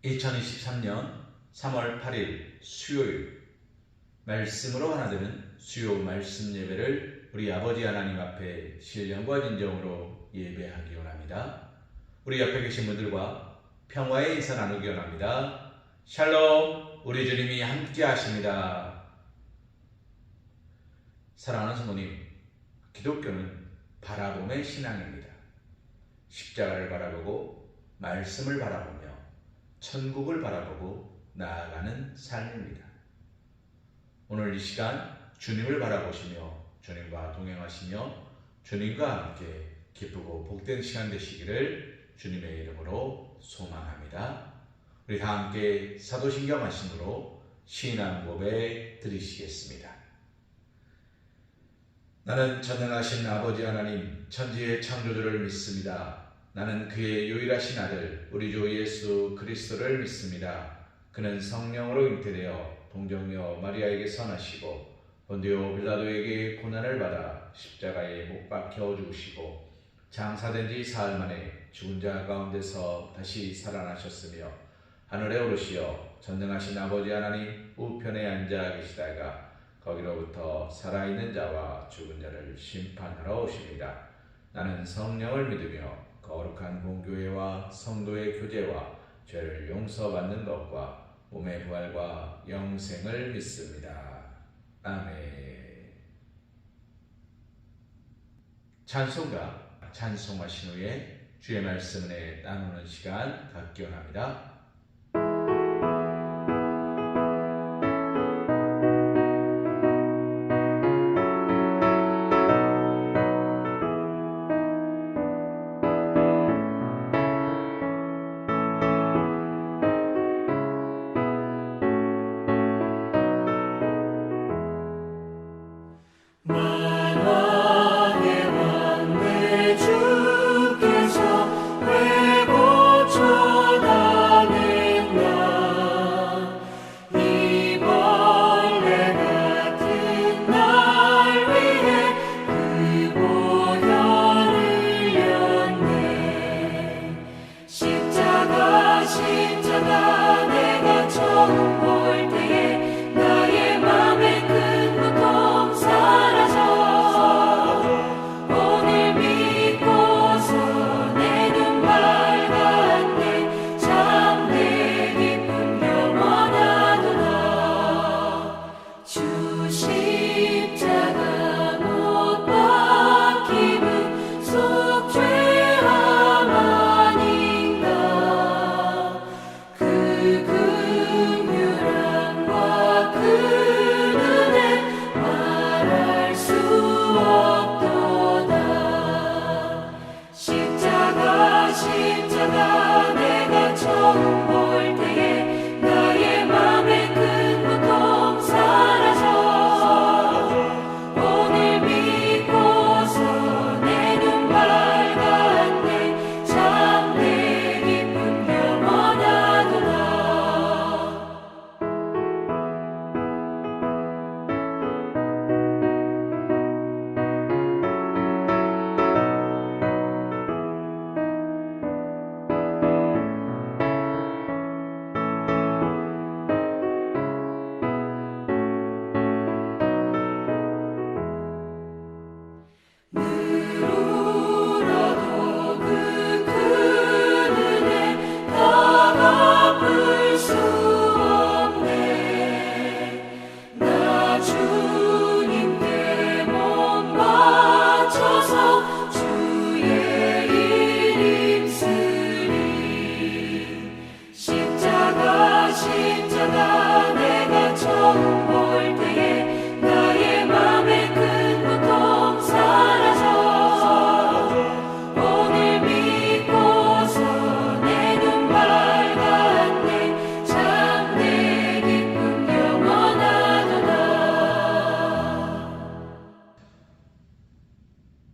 2023년 3월 8일 수요일 말씀으로 하나 되는 수요 말씀 예배를 우리 아버지 하나님 앞에 신령과 진정으로 예배하기 원합니다. 우리 옆에 계신 분들과 평화의 인사 나누기 원합니다. 샬롬, 우리 주님이 함께 하십니다. 사랑하는 성도님, 기독교는 바라봄의 신앙입니다. 십자가를 바라보고 말씀을 바라보며 천국을 바라보고 나아가는 삶입니다. 오늘 이 시간 주님을 바라보시며 주님과 동행하시며 주님과 함께 기쁘고 복된 시간 되시기를 주님의 이름으로 소망합니다. 우리 다 함께 사도신경 말씀으로 신앙 고백 드리시겠습니다. 나는 전능하신 아버지 하나님 천지의 창조주를 믿습니다. 나는 그의 유일하신 아들 우리 주 예수 그리스도를 믿습니다. 그는 성령으로 잉태되어 동정녀 마리아에게서 나시고 본디오 빌라도에게 고난을 받아 십자가에 못 박혀 죽으시고 장사된 지 사흘 만에 죽은 자 가운데서 다시 살아나셨으며 하늘에 오르시어 전능하신 아버지 하나님 우편에 앉아 계시다가 거기로부터 살아있는 자와 죽은 자를 심판하러 오십니다. 나는 성령을 믿으며 거룩한 공교회와 성도의 교제와 죄를 용서받는 것과 몸의 부활과 영생을 믿습니다. 아멘. 찬송가 찬송하신 후에 주의 말씀을 나누는 시간 갖기 원합니다.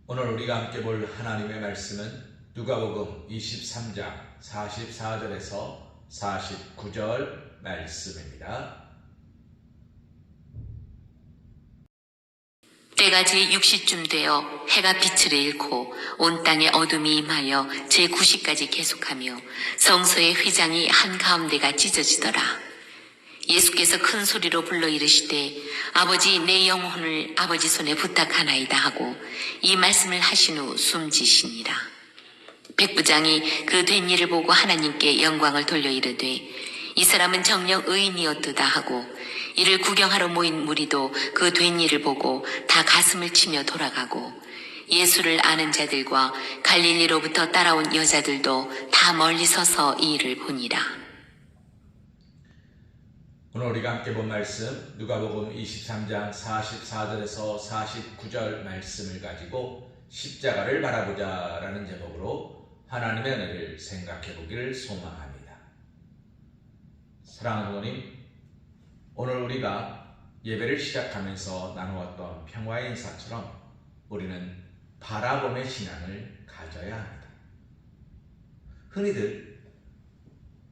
오늘 우리가 함께 볼 하나님의 말씀은 누가복음 23장 44절에서 49절 말씀입니다. 때가 제6시쯤 되어 해가 빛을 잃고 온 땅에 어둠이 임하여 제9시까지 계속하며 성소의 휘장이 한가운데가 찢어지더라. 예수께서 큰 소리로 불러 이르시되 아버지 내 영혼을 아버지 손에 부탁하나이다 하고 이 말씀을 하신 후 숨지시니라. 백부장이 그 된 일을 보고 하나님께 영광을 돌려 이르되 이 사람은 정녕 의인이었도다 하고 이를 구경하러 모인 무리도 그 된 일을 보고 다 가슴을 치며 돌아가고 예수를 아는 자들과 갈릴리로부터 따라온 여자들도 다 멀리 서서 이 일을 보니라. 오늘 우리가 함께 본 말씀 누가복음 23장 44절에서 49절 말씀을 가지고 십자가를 바라보자 라는 제목으로 하나님의 은혜를 생각해 보기를 소망합니다. 사랑하는 부모님, 오늘 우리가 예배를 시작하면서 나누었던 평화의 인사처럼 우리는 바라봄의 신앙을 가져야 합니다. 흔히들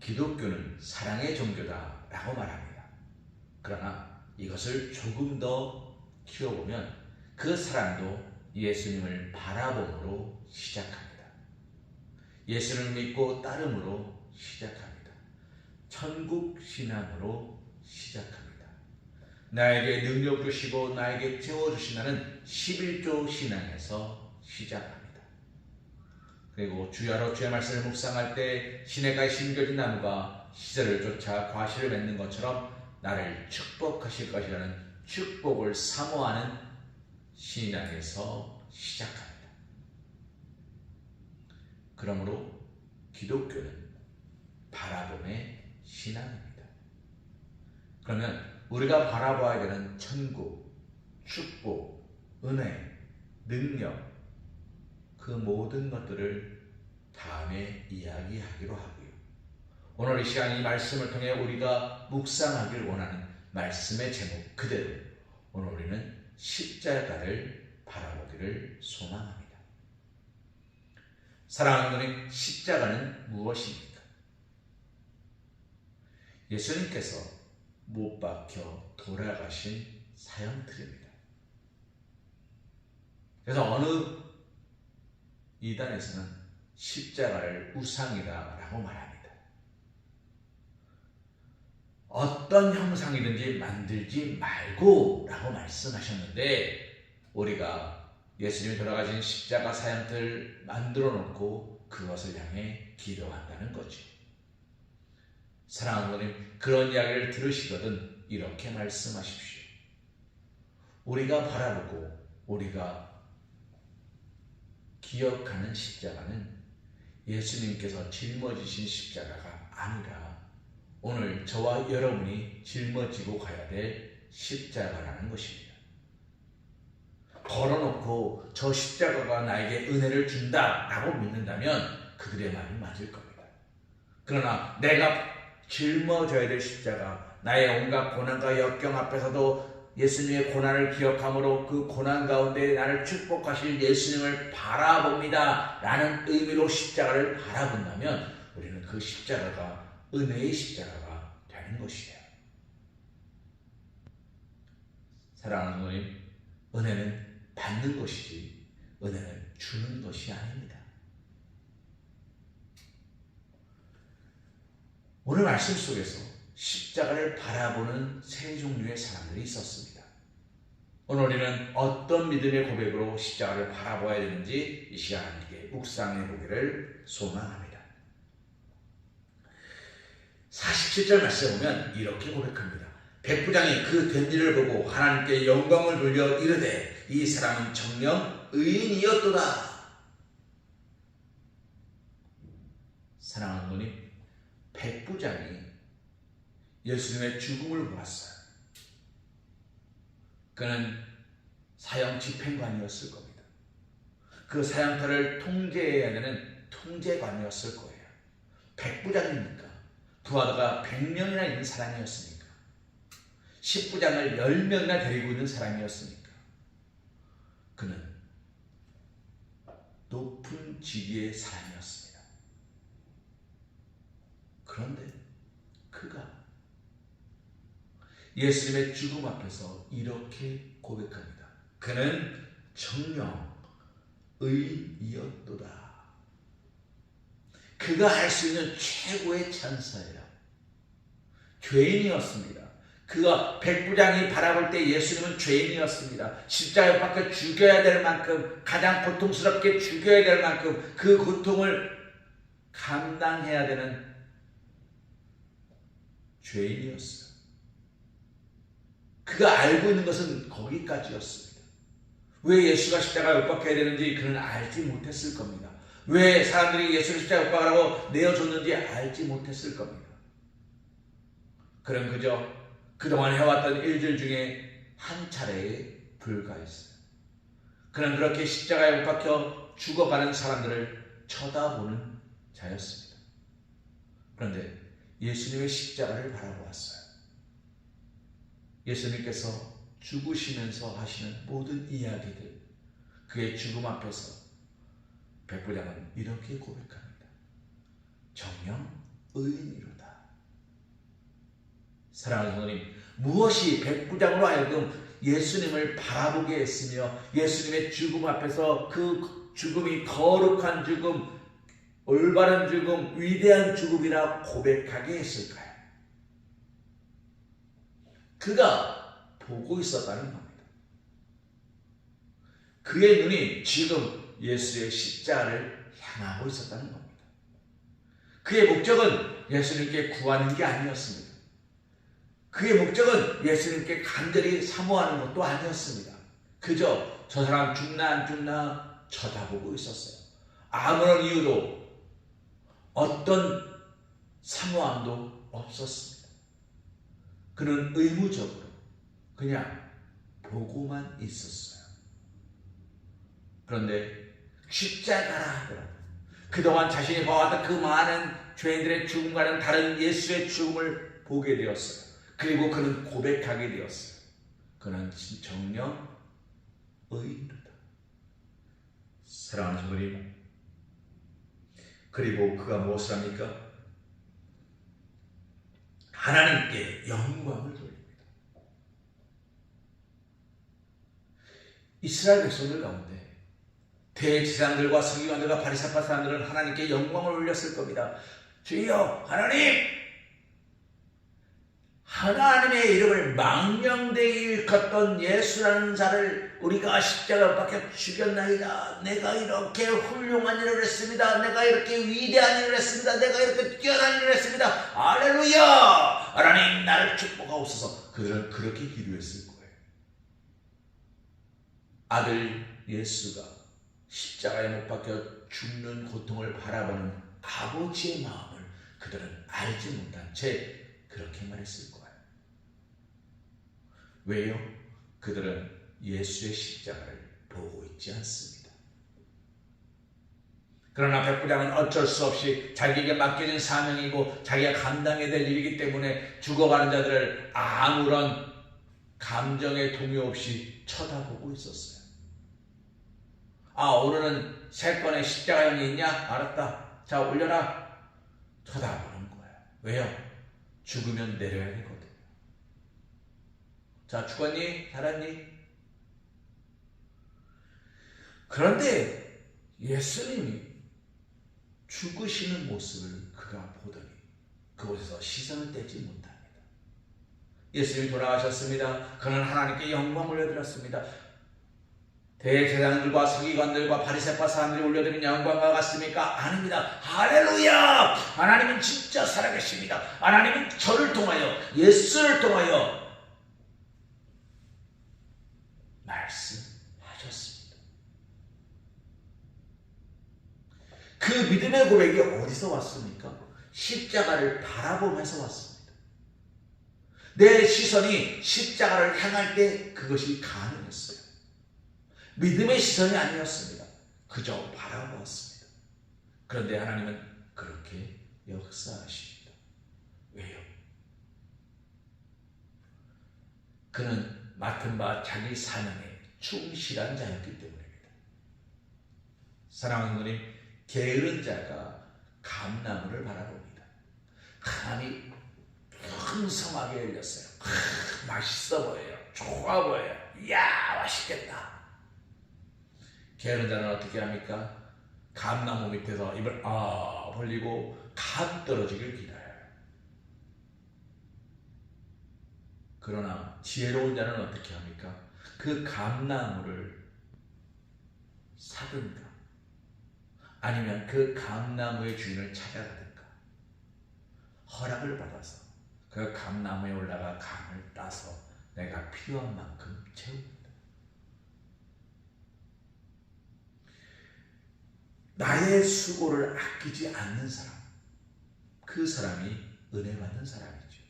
기독교는 사랑의 종교다 라고 말합니다. 그러나 이것을 조금 더 키워보면 그 사랑도 예수님을 바라봄으로 시작합니다. 예수를 믿고 따름으로 시작합니다. 천국 신앙으로 시작합니다. 나에게 능력 주시고 나에게 채워주시나는 11조 신앙에서 시작합니다. 그리고 주야로 주의 말씀을 묵상할 때 시냇가에 심겨진 나무가 시절을 쫓아 과실을 맺는 것처럼 나를 축복하실 것이라는 축복을 사모하는 신앙에서 시작합니다. 그러므로 기독교는 바라봄의 신앙입니다. 그러면 우리가 바라봐야 되는 천국, 축복, 은혜, 능력, 그 모든 것들을 다음에 이야기하기로 하고요. 오늘 이 시간 이 말씀을 통해 우리가 묵상하기를 원하는 말씀의 제목 그대로 오늘 우리는 십자가를 바라보기를 소망합니다. 사랑하는 분의 십자가는 무엇입니까? 예수님께서 못 박혀 돌아가신 사형틀입니다. 그래서 어느 이단에서는 십자가를 우상이다라고 말합니다. 어떤 형상이든지 만들지 말고 라고 말씀하셨는데 우리가 예수님이 돌아가신 십자가 사형틀 만들어 놓고 그것을 향해 기도한다는 거죠. 사랑하는 분님, 그런 이야기를 들으시거든 이렇게 말씀하십시오. 우리가 바라보고 우리가 기억하는 십자가는 예수님께서 짊어지신 십자가가 아니라 오늘 저와 여러분이 짊어지고 가야 될 십자가라는 것입니다. 걸어놓고 저 십자가가 나에게 은혜를 준다라고 믿는다면 그들의 말이 맞을 겁니다. 그러나 내가 짊어져야 될 십자가, 나의 온갖 고난과 역경 앞에서도 예수님의 고난을 기억함으로 그 고난 가운데 나를 축복하실 예수님을 바라봅니다 라는 의미로 십자가를 바라본다면 우리는 그 십자가가 은혜의 십자가가 되는 것이에요. 사랑하는 부모님, 은혜는 받는 것이지 은혜는 주는 것이 아닙니다. 오늘 말씀 속에서 십자가를 바라보는 세 종류의 사람들이 있었습니다. 오늘 우리는 어떤 믿음의 고백으로 십자가를 바라봐야 되는지 이 시간 함께 묵상해 보기를 소망합니다. 47절 말씀에 보면 이렇게 고백합니다. 백부장이 그 된 일을 보고 하나님께 영광을 돌려 이르되 이 사람은 정녕 의인이었도다. 사랑하는 분이 백부장이 예수님의 죽음을 보았어요. 그는 사형 집행관이었을 겁니다. 그 사형터를 통제해야 되는 통제관이었을 거예요. 백부장입니까? 부하가 100명이나 있는 사람이었습니까? 10부장을 10명이나 데리고 있는 사람이었습니까? 그는 높은 직위의 사람이었습니다. 그런데 그가 예수님의 죽음 앞에서 이렇게 고백합니다. 그는 정령 의인이었도다. 그가 할 수 있는 최고의 찬사예요. 죄인이었습니다. 그가 백부장이 바라볼 때 예수님은 죄인이었습니다. 십자가에 못 박혀 죽여야 될 만큼, 가장 고통스럽게 죽여야 될 만큼 그 고통을 감당해야 되는 죄인이었어요. 그가 알고 있는 것은 거기까지였습니다. 왜 예수가 십자가에 못 박혀야 되는지 그는 알지 못했을 겁니다. 왜 사람들이 예수를 십자가에 못 박으라고 내어줬는지 알지 못했을 겁니다. 그는 그저 그동안 해왔던 일들 중에 한 차례에 불과했어요. 그는 그렇게 십자가에 못 박혀 죽어가는 사람들을 쳐다보는 자였습니다. 그런데 예수님의 십자가를 바라보았어요. 예수님께서 죽으시면서 하시는 모든 이야기들, 그의 죽음 앞에서 백부장은 이렇게 고백합니다. 정녕 의인이로다. 사랑하는 성도님, 무엇이 백부장으로 하여금 예수님을 바라보게 했으며 예수님의 죽음 앞에서 그 죽음이 거룩한 죽음, 올바른 죽음, 위대한 죽음이라 고백하게 했을까요? 그가 보고 있었다는 겁니다. 그의 눈이 지금 예수의 십자가를 향하고 있었다는 겁니다. 그의 목적은 예수님께 구하는 게 아니었습니다. 그의 목적은 예수님께 간절히 사모하는 것도 아니었습니다. 그저 저 사람 죽나 안 죽나 쳐다보고 있었어요. 아무런 이유도 어떤 사모함도 없었습니다. 그는 의무적으로 그냥 보고만 있었어요. 그런데 십자가라 하더라도 그동안 자신이 봐왔던 그 많은 죄인들의 죽음과는 다른 예수의 죽음을 보게 되었어요. 그리고 그는 고백하게 되었어요. 그는 정녕 의인이다. 사랑하는 성도님, 그리고 그가 무엇을 합니까? 하나님께 영광을 돌립니다. 이스라엘 백성들 가운데 대제사장들과 서기관들과 바리새파 사람들은 하나님께 영광을 올렸을 겁니다. 주여 하나님! 하나님의 이름을 망령되이 일컫던 예수라는 자를 우리가 십자가에 박혀 죽였나이다. 내가 이렇게 훌륭한 일을 했습니다. 내가 이렇게 위대한 일을 했습니다. 내가 이렇게 뛰어난 일을 했습니다. 할렐루야! 하나님 나를 축복하옵소서. 그들은 그렇게 기도했을 거예요. 아들 예수가 십자가에 못 박혀 죽는 고통을 바라보는 아버지의 마음을 그들은 알지 못한 채 그렇게 말했을 거예요. 왜요? 그들은 예수의 십자가를 보고 있지 않습니다. 그러나 백부장은 어쩔 수 없이 자기에게 맡겨진 사명이고 자기가 감당해야 될 일이기 때문에 죽어가는 자들을 아무런 감정의 동요 없이 쳐다보고 있었어요. 아, 오늘은 3건의 십자가형이 있냐? 알았다. 자, 올려라. 쳐다보는 거예요. 왜요? 죽으면 내려야 되거든요. 자, 죽었니? 살았니? 그런데 예수님이 죽으시는 모습을 그가 보더니 그곳에서 시선을 떼지 못합니다. 예수님이 돌아가셨습니다. 그는 하나님께 영광을 올려드렸습니다. 대제사장들과 서기관들과 바리새파 사람들이 올려드린 영광과 같습니까? 아닙니다. 할렐루야! 하나님은 진짜 살아계십니다. 하나님은 저를 통하여, 예수를 통하여 말씀하셨습니다. 그 믿음의 고백이 어디서 왔습니까? 십자가를 바라보면서 왔습니다. 내 시선이 십자가를 향할 때 그것이 가능했어요. 믿음의 시선이 아니었습니다. 그저 바라보았습니다. 그런데 하나님은 그렇게 역사하십니다. 왜요? 그는 맡은 바 자기 사명에 충실한 자였기 때문입니다. 사랑하는 분님, 게으른 자가 감나무를 바라봅니다. 감이 풍성하게 열렸어요. 맛있어 보여요. 좋아 보여요. 이야, 맛있겠다. 게으른 자는 어떻게 합니까? 감나무 밑에서 입을 벌리고 감 떨어지길 기다려요. 그러나 지혜로운 자는 어떻게 합니까? 그 감나무를 사든가 아니면 그 감나무의 주인을 찾아가든가 허락을 받아서 그 감나무에 올라가 감을 따서 내가 필요한 만큼 채웁니다. 나의 수고를 아끼지 않는 사람, 그 사람이 은혜 받는 사람이죠.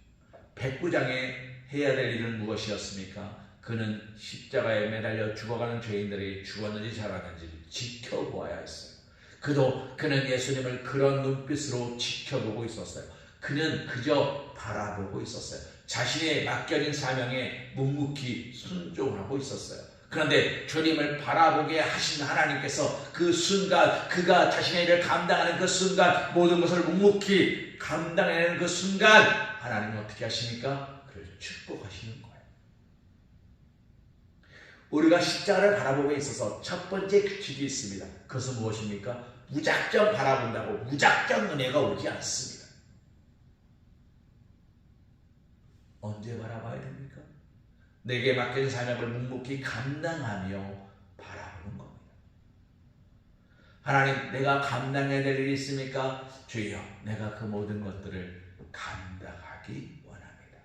백부장의 해야 될 일은 무엇이었습니까? 그는 십자가에 매달려 죽어가는 죄인들이 죽었는지 살았는지 지켜보아야 했어요. 그는 예수님을 그런 눈빛으로 지켜보고 있었어요. 그는 그저 바라보고 있었어요. 자신의 맡겨진 사명에 묵묵히 순종하고 있었어요. 그런데 주님을 바라보게 하신 하나님께서 그 순간, 그가 자신의 일을 감당하는 그 순간, 모든 것을 묵묵히 감당해내는 그 순간, 하나님은 어떻게 하십니까? 그를 축복하시는 거예요. 우리가 십자가를 바라보에 있어서 첫 번째 규칙이 있습니다. 그것은 무엇입니까? 무작정 바라본다고 무작정 은혜가 오지 않습니다. 언제 바라봐야 됩니까? 내게 맡긴 사명을 묵묵히 감당하며 바라보는 겁니다. 하나님, 내가 감당해야 될 일이 있습니까? 주여, 내가 그 모든 것들을 감당하기 원합니다.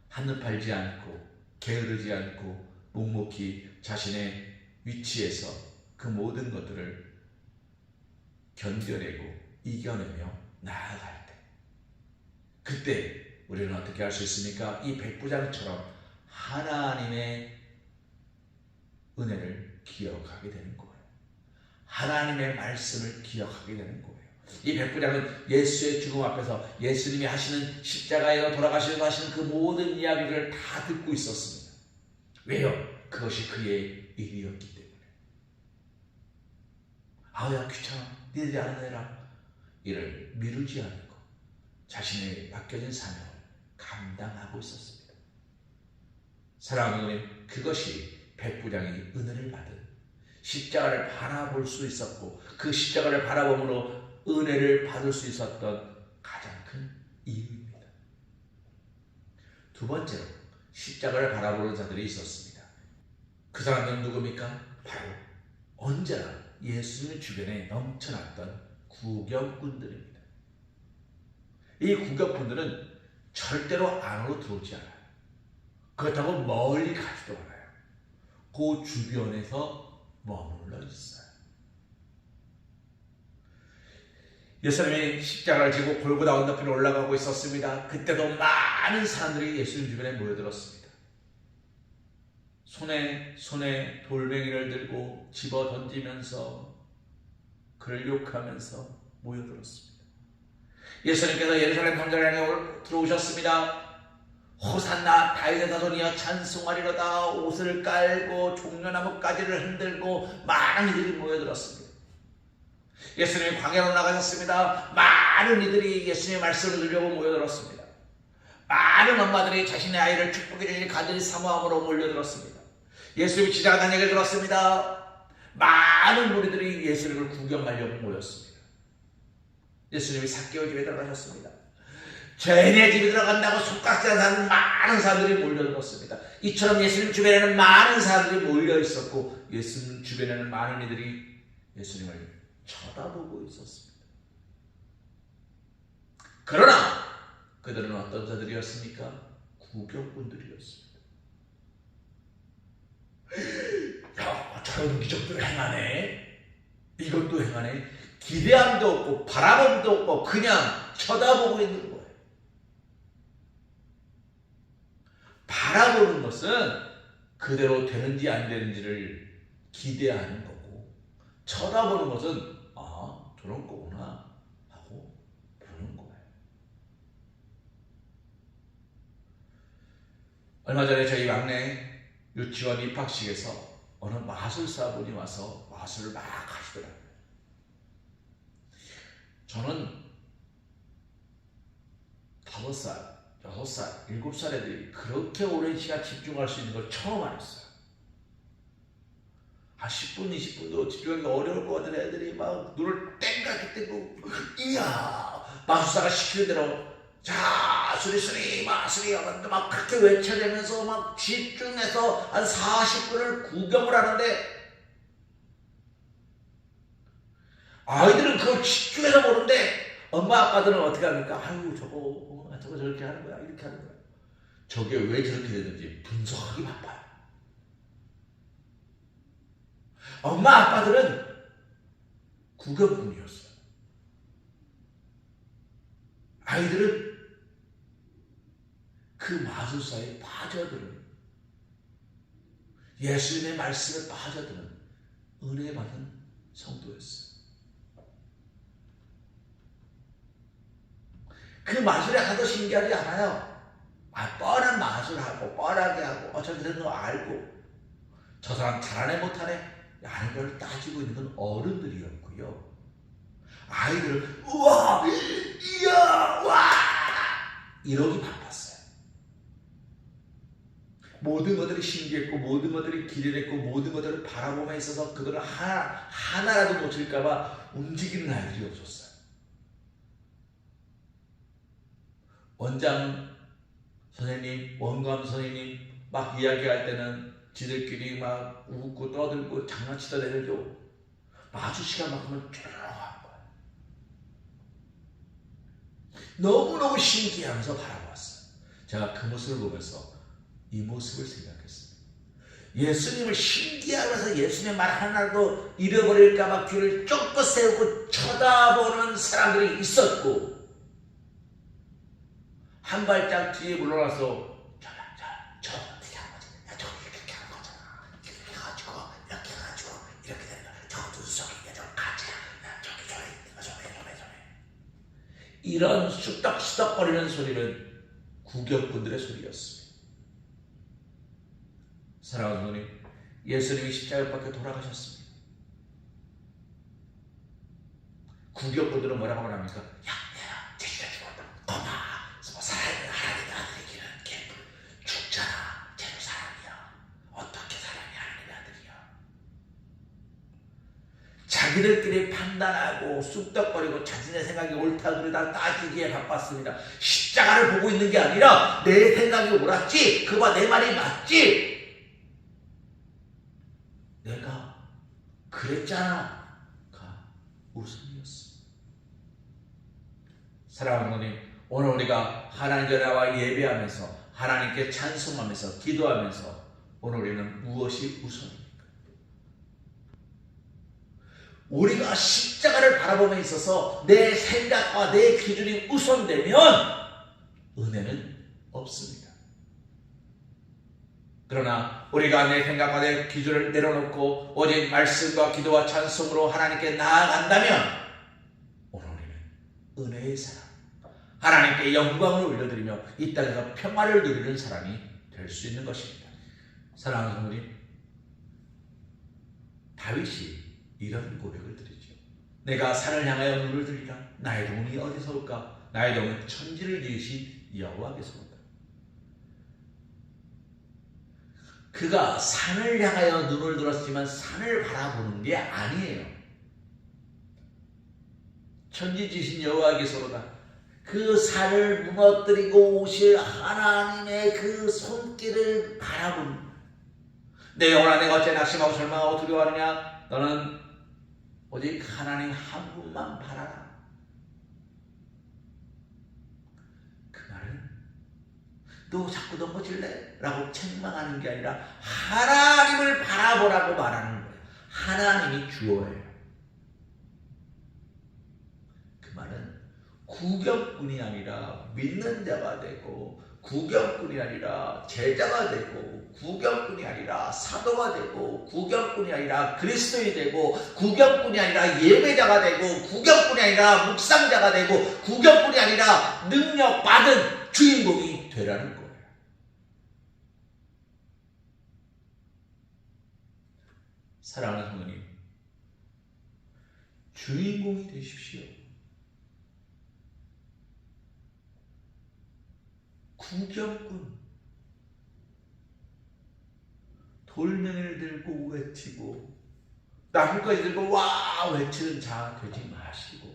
한눈 팔지 않고 게으르지 않고 묵묵히 자신의 위치에서 그 모든 것들을 견뎌내고 이겨내며 나아갈 때, 그때 우리는 어떻게 할 수 있습니까? 이 백부장처럼 하나님의 은혜를 기억하게 되는 거예요. 하나님의 말씀을 기억하게 되는 거예요. 이 백부장은 예수의 죽음 앞에서 예수님이 하시는 십자가에 돌아가시면서 하시는 그 모든 이야기를 다 듣고 있었습니다. 왜요? 그것이 그의 일이었기 때문에. 야 귀찮아, 니들이 알아서 해라. 이를 미루지 않고 자신의 맡겨진 사명을 감당하고 있었습니다. 사랑하는 은혜님, 그것이 백부장이 은혜를 받은 십자가를 바라볼 수 있었고 그 십자가를 바라봄으로 은혜를 받을 수 있었던 가장 큰 이유입니다. 두 번째로 십자가를 바라보는 자들이 있었습니다. 그 사람들은 누굽니까? 바로 언제나 예수님 주변에 넘쳐났던 구경꾼들입니다. 이 구경꾼들은 절대로 안으로 들어오지 않아요. 그렇다고 멀리 가지도 않아요. 그 주변에서 머물러 있어요. 예수님이 십자가를 지고 골고다 언덕길에 올라가고 있었습니다. 그때도 많은 사람들이 예수님 주변에 모여들었습니다. 손에 돌멩이를 들고 집어 던지면서 그를 욕하면서 모여들었습니다. 예수님께서 예루살렘 성전에 들어오셨습니다. 호산나 다윗의 자손이여 찬송하리로다. 옷을 깔고 종려나무 가지를 흔들고 많은 이들이 모여들었습니다. 예수님이 광야로 나가셨습니다. 많은 이들이 예수님의 말씀을 들으려고 모여들었습니다. 많은 엄마들이 자신의 아이를 축복해 주실 가들이 사모함으로 몰려들었습니다. 예수님이 지나가는 얘기를 들었습니다. 많은 무리들이 예수님을 구경하려고 모였습니다. 예수님이 삭개오 집에 들어가셨습니다. 죄인의 집에 들어간다고 속각질 하는 많은 사람들이 몰려들었습니다. 이처럼 예수님 주변에는 많은 사람들이 몰려 있었고 예수님 주변에는 많은 이들이 예수님을 쳐다보고 있었습니다. 그러나 그들은 어떤 자들이었습니까? 구경꾼들이었습니다. 야, 저런 기적도 행하네. 이것도 행하네. 기대함도 없고 바라봄도 없고 그냥 쳐다보고 있는 거예요. 바라보는 것은 그대로 되는지 안 되는지를 기대하는 거고, 쳐다보는 것은 저런 거구나 하고 보는 거예요. 얼마 전에 저희 막내 유치원 입학식에서 어느 마술사분이 와서 마술을 막 하시더라고요. 저는 5살, 6살, 7살 애들이 그렇게 오랜 시간 집중할 수 있는 걸 처음 알았어요. 한 10분, 20분도 집중하기 어려울 것 같은 애들이 막 눈을 땡그랗게 뜨고, 이야, 마술사가 시키는 대로, 자, 수리수리, 마수리, 하면서 막 그렇게 외쳐대면서 막 집중해서 한 40분을 구경을 하는데, 아이들은 그걸 집중해서 보는데, 엄마 아빠들은 어떻게 합니까? 아유, 저거 저렇게 하는 거야, 이렇게 하는 거야. 저게 왜 저렇게 되는지 분석하기 바빠요. 엄마 아빠들은 구경꾼이었어요. 아이들은 그 마술사에 빠져드는, 예수님의 말씀에 빠져드는 은혜 받은 성도였어요. 그 마술이 하나도 신기하지 않아요. 뻔한 마술하고 뻔하게 하고 저렇게 되는 거 알고, 저 사람 잘하네 못하네 라는 걸 따지고 있는 건 어른들이었고요. 아이들은 우와, 이야, 와 이러기 바빴어요. 모든 것들이 신기했고, 모든 것들이 기대됐고, 모든 것들을 바라보며 있어서 그들은 하나라도 놓칠까봐 움직이는 아이들이 없었어요. 원장 선생님, 원감 선생님 막 이야기할 때는 지들끼리 막 웃고 떠들고 장난치다 내려줘. 마주 시간만큼은 조용한 거예요. 너무너무 신기하면서 바라보았어요. 제가 그 모습을 보면서 이 모습을 생각했습니다. 예수님을 신기하면서 예수님의 말 하나도 잃어버릴까봐 귀를 쫑긋 세우고 쳐다보는 사람들이 있었고, 한 발짝 뒤에 물러나서 저 어떻게 하는 거지? 저 이렇게 하는 거잖아. 이렇게 해가지고 이렇게 되는 거야. 저 눈썹이야, 저 가지야. 저기 저래. 이런 쑥덕쑥덕거리는 소리는 구경꾼들의 소리였습니다. 사랑하는 성도님, 예수님이 십자가 밖에 돌아가셨습니다. 구경꾼들은 뭐라고 말합니까? 야, 제기가 죽었다. 거봐. 살아있는 하나님의 아들이기는 걔 죽잖아. 쟤도 사람이야. 어떻게 사람이 하나님의 아들이야. 자기들끼리 판단하고 쑥덕거리고 자신의 생각이 옳다 그르다 따지기에 바빴습니다. 십자가를 보고 있는 게 아니라 내 생각이 옳았지, 그봐 내 말이 맞지, 내가 그랬잖아 가 우선이었어. 사랑하는 하나님, 오늘 우리가 하나님께 나와 예배하면서 하나님께 찬송하면서 기도하면서 오늘 우리는 무엇이 우선입니까? 우리가 십자가를 바라보며 있어서 내 생각과 내 기준이 우선되면 은혜는 없습니다. 그러나 우리가 내 생각과 내 기준을 내려놓고 오직 말씀과 기도와 찬송으로 하나님께 나아간다면 오늘 우리는 은혜의 사람, 하나님께 영광을 올려드리며 이 땅에서 평화를 누리는 사람이 될 수 있는 것입니다. 사랑하는 성도님, 다윗이 이런 고백을 드리죠. 내가 산을 향하여 눈을 들리라. 나의 도움이 어디서 올까? 나의 도움은 천지를 지으신 여호와께서로다. 그가 산을 향하여 눈을 들었지만 산을 바라보는 게 아니에요. 천지 지으신 여호와께서로다. 그 산을 무너뜨리고 오실 하나님의 그 손길을 바라보는, 내 영혼아 내가 어째 낙심하고 절망하고 두려워하느냐? 너는 오직 하나님 한 분만 바라라. 그 말은 너 자꾸 넘어질래? 라고 책망하는 게 아니라 하나님을 바라보라고 말하는 거예요. 하나님이 주어예요. 그 말은 구경꾼이 아니라 믿는 자가 되고, 구경꾼이 아니라 제자가 되고, 구경꾼이 아니라 사도가 되고, 구경꾼이 아니라 그리스도인이 되고, 구경꾼이 아니라 예배자가 되고, 구경꾼이 아니라 묵상자가 되고, 구경꾼이 아니라 능력받은 주인공이 되라는 거예요. 사랑하는 성도님, 주인공이 되십시오. 구경꾼, 돌멩이를 들고 외치고 나뭇가지 들고 와 외치는 자 되지 마시고,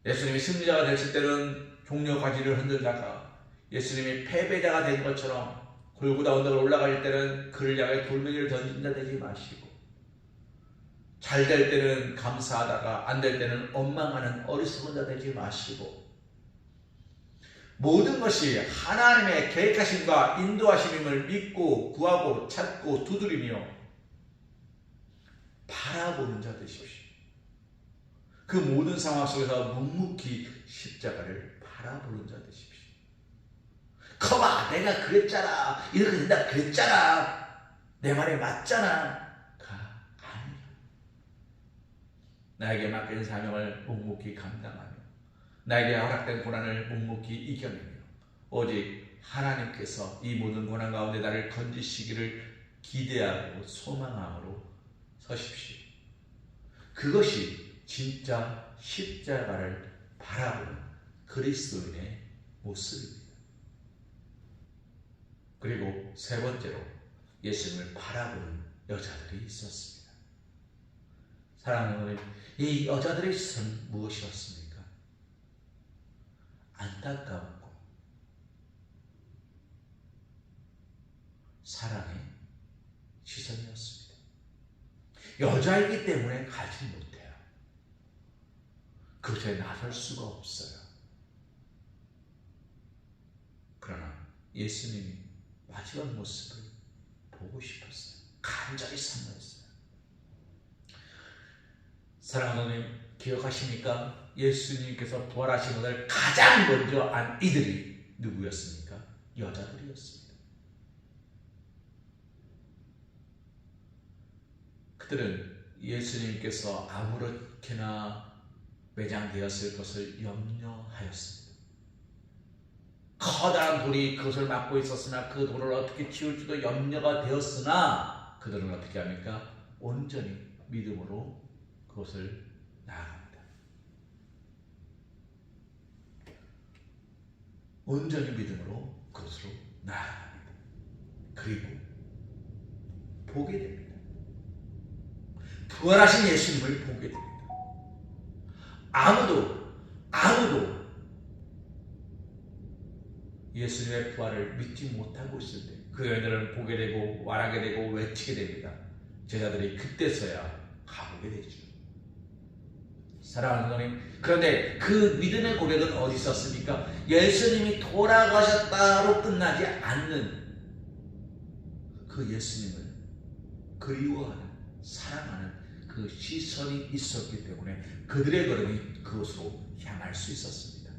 예수님이 승리자가 되실 때는 종려 가지를 흔들다가 예수님이 패배자가 된 것처럼 골고다 언덕을 올라갈 때는 그를 향해 돌멩이를 던진다 되지 마시고, 잘 될 때는 감사하다가 안 될 때는 원망하는 어리석은 자 되지 마시고, 모든 것이 하나님의 계획하심과 인도하심임을 믿고 구하고 찾고 두드리며 바라보는 자 되십시오. 그 모든 상황 속에서 묵묵히 십자가를 바라보는 자 되십시오. 거봐, 내가 그랬잖아, 이렇게 된다 그랬잖아, 내 말에 맞잖아 가 아니라, 나에게 맡긴 사명을 묵묵히 감당하며 나에게 허락된 고난을 묵묵히 이겨내며 오직 하나님께서 이 모든 고난 가운데 나를 건지시기를 기대하고 소망함으로 서십시오. 그것이 진짜 십자가를 바라보는 그리스도인의 모습입니다. 그리고 세 번째로 예수님을 바라보는 여자들이 있었습니다. 사랑하는 여러분, 이 여자들의 시선은 무엇이었습니까? 안타까웠고 사랑의 시선이었습니다. 여자이기 때문에 가지 못해요. 그것에 나설 수가 없어요. 그러나 예수님이 마지막 모습을 보고 싶었어요. 간절히 사모했어요. 사랑하는 하나님, 기억하십니까? 예수님께서 부활하신 것을 가장 먼저 안 이들이 누구였습니까? 여자들이었습니다. 그들은 예수님께서 아무렇게나 매장되었을 것을 염려하였습니다. 커다란 돌이 그것을 막고 있었으나 그 돌을 어떻게 치울지도 염려가 되었으나 그들은 어떻게 합니까? 온전히 믿음으로 그것을 나아갑니다. 온전히 믿음으로 그것으로 나아갑니다. 그리고 보게 됩니다. 부활하신 예수님을 보게 됩니다. 아무도 예수님의 부활을 믿지 못하고 있을 때 그 여인들은 보게 되고 말하게 되고 외치게 됩니다. 제자들이 그때서야 가보게 되죠. 사랑하는 하나님, 그런데 그 믿음의 고백은 어디 있었습니까? 예수님이 돌아가셨다로 끝나지 않는 그 예수님을 그리워하는, 사랑하는 그 시선이 있었기 때문에 그들의 걸음이 그곳으로 향할 수 있었습니다.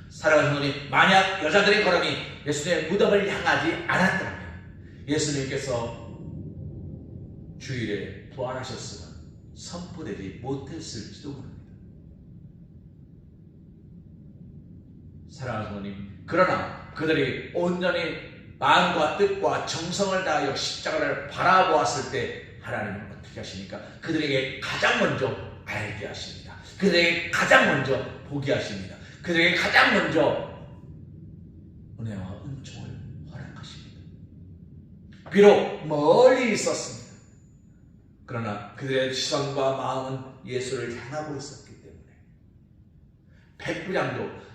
사랑하는 하나님, 만약 여자들의 걸음이 예수님의 무덤을 향하지 않았다면 예수님께서 주일에 부활하셨으면 선포되지 못했을지도 모릅니다. 사랑하는 하나님, 그러나 그들이 온전히 마음과 뜻과 정성을 다하여 십자가를 바라보았을 때 하나님은 어떻게 하십니까? 그들에게 가장 먼저 알게 하십니다. 그들에게 가장 먼저 보게 하십니다. 그들에게 가장 먼저 은혜와 은총을 허락하십니다. 비록 멀리 있었습니다. 그러나 그들의 시선과 마음은 예수를 향하고 있었기 때문에, 백부장도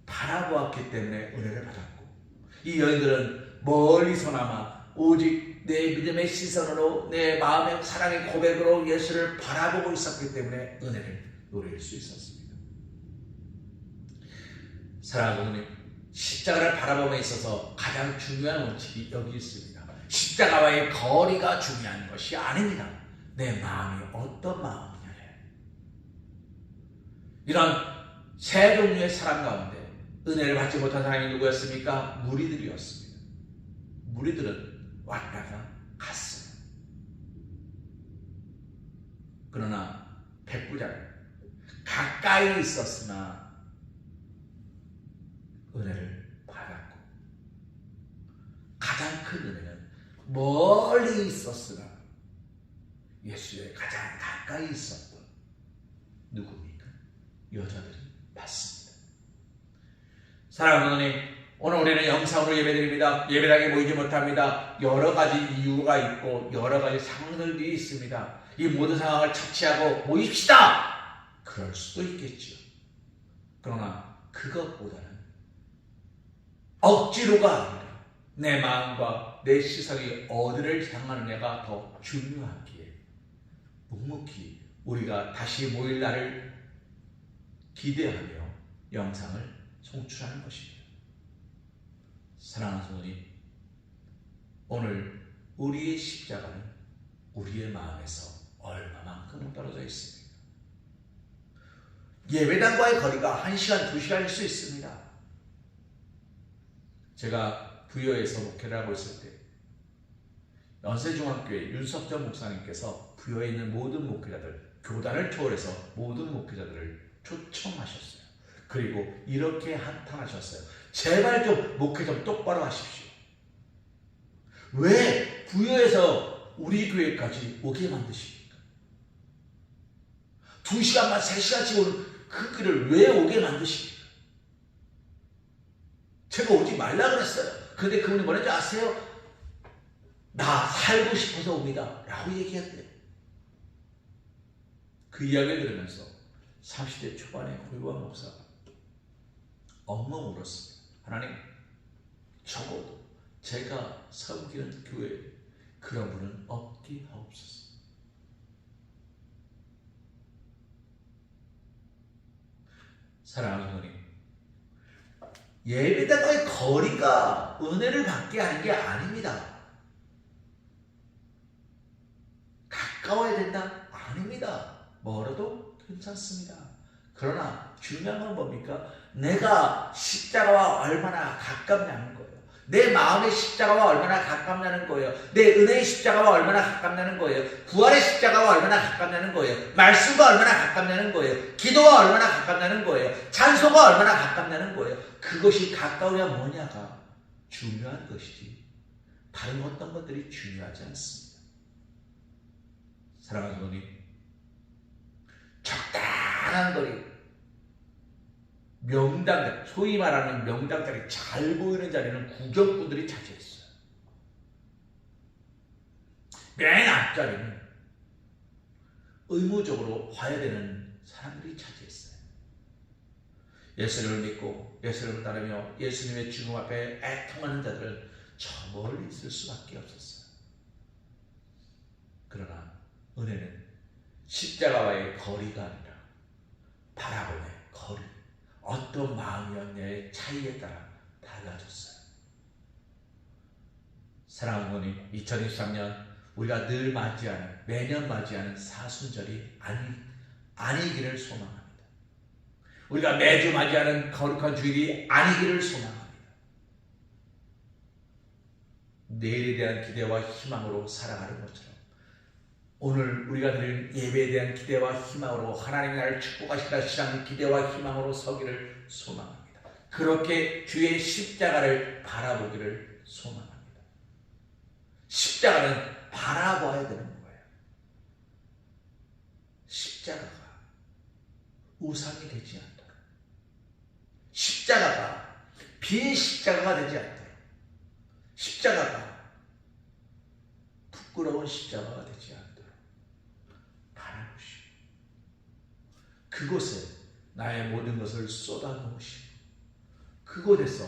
바라보았기 때문에 은혜를 받았고, 이 여인들은 멀리서나마 오직 내 믿음의 시선으로, 내 마음의 사랑의 고백으로 예수를 바라보고 있었기 때문에 은혜를 누릴 수 있었습니다. 사랑하는 하나님, 십자가를 바라봄에 있어서 가장 중요한 원칙이 여기 있습니다. 십자가와의 거리가 중요한 것이 아닙니다. 내 마음이 어떤 마음이냐예요. 이런 세 종류의 사람 가운데 은혜를 받지 못한 사람이 누구였습니까? 무리들이었습니다. 무리들은 왔다가 갔어요. 그러나 백부장은 가까이 있었으나 은혜를 받았고, 가장 큰 은혜는 멀리 있었으나 예수의 가장 가까이 있었던 누굽니까? 여자들이 받습니다. 사랑하는 하나님, 오늘 우리는 영상으로 예배드립니다. 예배당에 모이지 못합니다. 여러 가지 이유가 있고 여러 가지 상황들이 있습니다. 이 모든 상황을 차치하고 모입시다! 그럴 수도 있겠죠. 그러나 그것보다는 억지로가 아니라 내 마음과 내 시선이 어디를 향하느냐가 더 중요하기에 묵묵히 우리가 다시 모일 날을 기대하며 영상을 송출하는 것입니다. 사랑하는 성도님, 오늘 우리의 십자가는 우리의 마음에서 얼마만큼 떨어져 있습니까? 예배당과의 거리가 1시간, 2시간일 수 있습니다. 제가 부여에서 목회를 하고 있을 때 연세중학교의 윤석전 목사님께서 부여에 있는 모든 목회자들, 교단을 초월해서 모든 목회자들을 초청하셨어요. 그리고 이렇게 한탄하셨어요. 제발 좀 목회 좀 똑바로 하십시오. 왜 부여에서 우리 교회까지 오게 만드십니까? 2시간만 3시간씩 오는 그 길을 왜 오게 만드십니까? 제가 오지 말라 그랬어요. 근데 그분이 뭐랬는지 아세요? 나 살고 싶어서 옵니다 라고 얘기했대요. 그 이야기를 들으면서 30대 초반의 고요한 목사가 엉엉 울었습니다. 하나님, 적어도 제가 섬기는 교회에 그런 분은 없게 하옵소서. 사랑하는 성도님, 예배당과의 거리가 은혜를 받게 하는 게 아닙니다. 가까워야 된다? 아닙니다. 멀어도 괜찮습니다. 그러나 중요한 건 뭡니까? 내가 십자가와 얼마나 가깝냐는 거예요. 내 마음의 십자가와 얼마나 가깝냐는 거예요. 내 은혜의 십자가와 얼마나 가깝냐는 거예요. 부활의 십자가와 얼마나 가깝냐는 거예요. 말씀과 얼마나 가깝냐는 거예요. 기도와 얼마나 가깝냐는 거예요. 찬송과 얼마나 가깝냐는 거예요. 그것이 가까우냐 뭐냐가 중요한 것이지 다른 어떤 것들이 중요하지 않습니다. 사랑하는 성도님, 적당한 거리, 명당, 소위 말하는 명당 자리, 잘 보이는 자리는 구경꾼들이 차지했어요. 맨 앞자리는 의무적으로 봐야 되는 사람들이 차지했어요. 예수님을 믿고 예수님을 따르며 예수님의 죽음 앞에 애통하는 자들은 저 멀리 있을 수밖에 없었어요. 그러나 은혜는 십자가와의 거리가 아니라 바라봄의 거리, 어떤 마음이었냐의 차이에 따라 달라졌어요. 사랑하는 부모님, 2023년 우리가 늘 맞이하는, 매년 맞이하는 사순절이 아니기를 소망합니다. 우리가 매주 맞이하는 거룩한 주일이 아니기를 소망합니다. 내일에 대한 기대와 희망으로 살아가는 것처럼 오늘 우리가 드리는 예배에 대한 기대와 희망으로 하나님이 나를 축복하시다 시작하는 기대와 희망으로 서기를 소망합니다. 그렇게 주의 십자가를 바라보기를 소망합니다. 십자가는 바라봐야 되는 거예요. 십자가가 우상이 되지 않도록, 십자가가 빈 십자가가 되지 않도록, 십자가가 부끄러운 십자가가 되지 않도록 바라보시고 그곳에 나의 모든 것을 쏟아놓으시고 그곳에서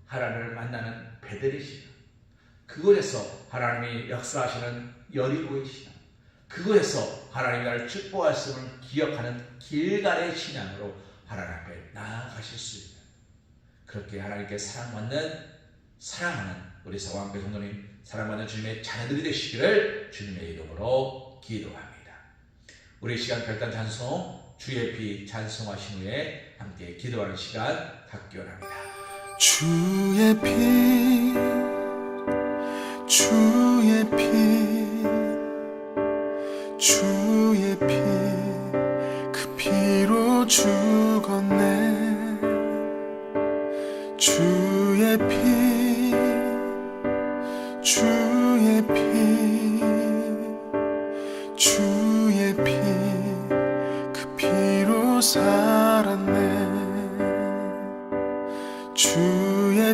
하나님을 만나는 베델의 시간, 그곳에서 하나님이 역사하시는 여리고의 시간, 그곳에서 하나님이 나를 축복하심을 기억하는 길갈의 신앙으로 하나님 앞에 나아가실 수 있는, 그렇게 하나님께 사랑하는 우리 서광배 성도님, 사랑받는 주님의 자녀들이 되시기를 주님의 이름으로 기도합니다. 우리 시간 별단 찬송 주의 피 찬송하신 후에 함께 기도하는 시간 갖기 원합니다. 주의 피, 주의 피, 주의 피, 그 피로 죽었네. 주의 피, 주의 피, 주의 피, 그 피로 살았네. 주의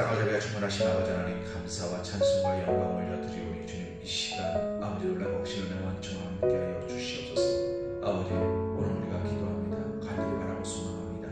사랑과 자비가 충만하신 아버지 하나님, 감사와 찬송과 영광을 올려드리오니 주님, 이 시간 아버지 놀라고 혹시나 내 원청과 함께하여 주시옵소서. 아버지, 오늘 우리가 기도합니다. 간절히 바라고 소망합니다.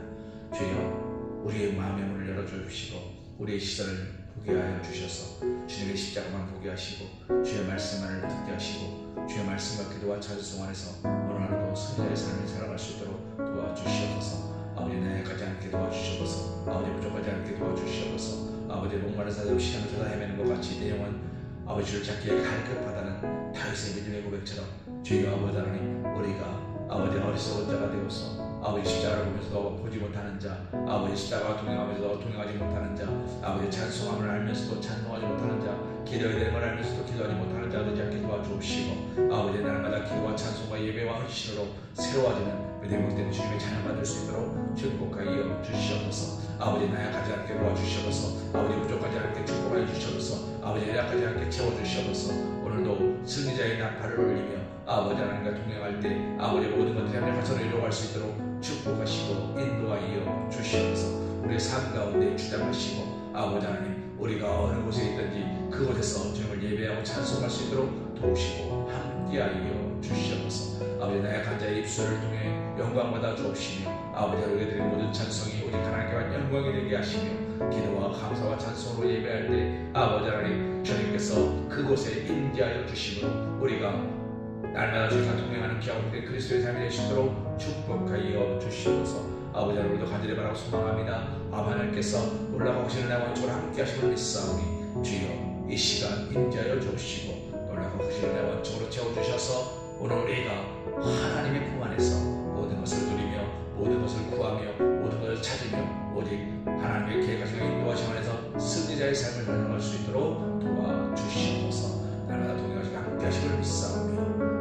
주여, 우리의 마음의 문을 열어주시고 우리의 시선을 보게 하여 주셔서 주님의 십자가만 보게 하시고 주의 말씀만을 듣게 하시고 주의 말씀과 기도와 찬송 안에서 오늘 하루도 선지자의 삶을 살아갈 수 있도록 도와주시옵소서. 아버지, 나약하지 않게 도와주시옵소서. 아버지, 부족하지 않게 도와주시옵소서. 아버지, 목마른 사자로 시간을 찾아 헤매는 것 같이 내 영혼 아버지를 찾기에 갈급하다는 다윗의 믿음의 고백처럼 주여 아버지 하나님, 우리가 아버지 어리석은 자가 되어서 아버지 십자가를 보면서도 보지 못하는 자, 아버지 십자가와 동행하면서도 동행하지 못하는 자, 아버지 찬송함을 알면서도 찬송하지 못하는 자, 기도해야 되는 걸 알면서도 기도하지 못하는 자 되지 않게 도와주옵시고 아버지, 날마다 기도와 찬송과 예배와 헌신으로 새로워지는 믿음이 되는 주님의 찬양받을 수 있도록 축복하여 주시옵소서. 아버지, 나약하지 않게 도와주시옵소서. 아버지, 부족하지 않게 축복하여 주시옵소서. 아버지, 약하지 않게 채워주시옵소서. 오늘도 승리자의 나팔을 올리며 아버지 하나님과 동행할 때 아버지 모든 것들이 합력하처럼 이루어갈 수 있도록 축복하시고 인도하여 주시옵소서. 우리의 삶 가운데 주장하시고 아버지 하나님, 우리가 어느 곳에 있든지 그곳에서 주님을 예배하고 찬송할 수 있도록 도우시고 함께하여 주시옵소서. 아버지, 나약한 자의 입술을 통해 영광받아 주옵시며 아버지, 우리가 드린 모든 찬송이 오직 하나님께만 영광이 되게 하시며 기도와 감사와 찬송으로 예배할 때 아버지 하나님, 주님께서 그곳에 임재하여 주시므로 우리가 날마다 주님과 동행하는 귀하고 된 그리스도의 삶이 되시도록 축복하여 주시옵소서. 아버지, 우리도 간절히 바라고 소망합니다. 아마 하나님께서 놀라고 하시는 나와 저를 함께 하시는 믿사오니 주여, 이 시간 임재하여 주시고 놀라고 하시는 나와 원쪽으로 채워주셔서 오늘 우리가 하나님의 품 안에서 모든 것을 누리며 모든 것을 구하며 모든 것을 찾으며 오직 하나님의 계획하시고 인도하심 안에서 승리자의 삶을 살아갈 수 있도록 도와주시옵소서. 날마다 동행하시고 함께 하시길 믿사오며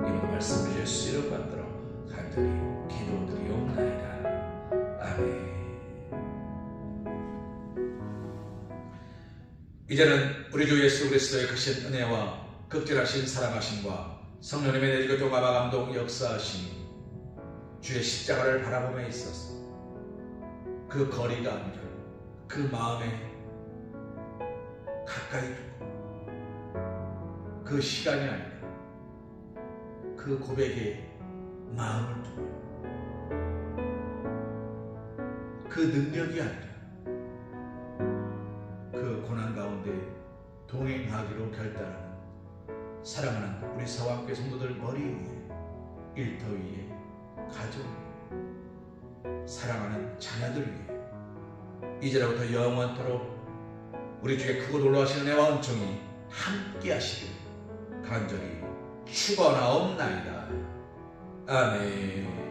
이 모든 말씀을 예수 이름 받들어 간절히 기도드리옵나이다. 아멘. 이제는 우리 주 예수 그리스도의 크신 은혜와 극진하신 사랑하심과 성령님의 내리고 교감화 감동 역사하심이 주의 십자가를 바라보며 있어서 그 거리가 아니라 그 마음에 가까이 두고 그 시간이 아니라 그 고백에 마음을 두고 그 능력이 아니라 그 고난 가운데 동행하기로 결단하는 사랑하는 우리 사랑교회 성도들 머리 위에, 일터 위에, 가족 위에, 사랑하는 자녀들 위에 이제로부터 영원토록 우리 주의 크고 놀라우신 은혜와 은총이 함께 하시길 간절히 축원하옵나이다. 아멘.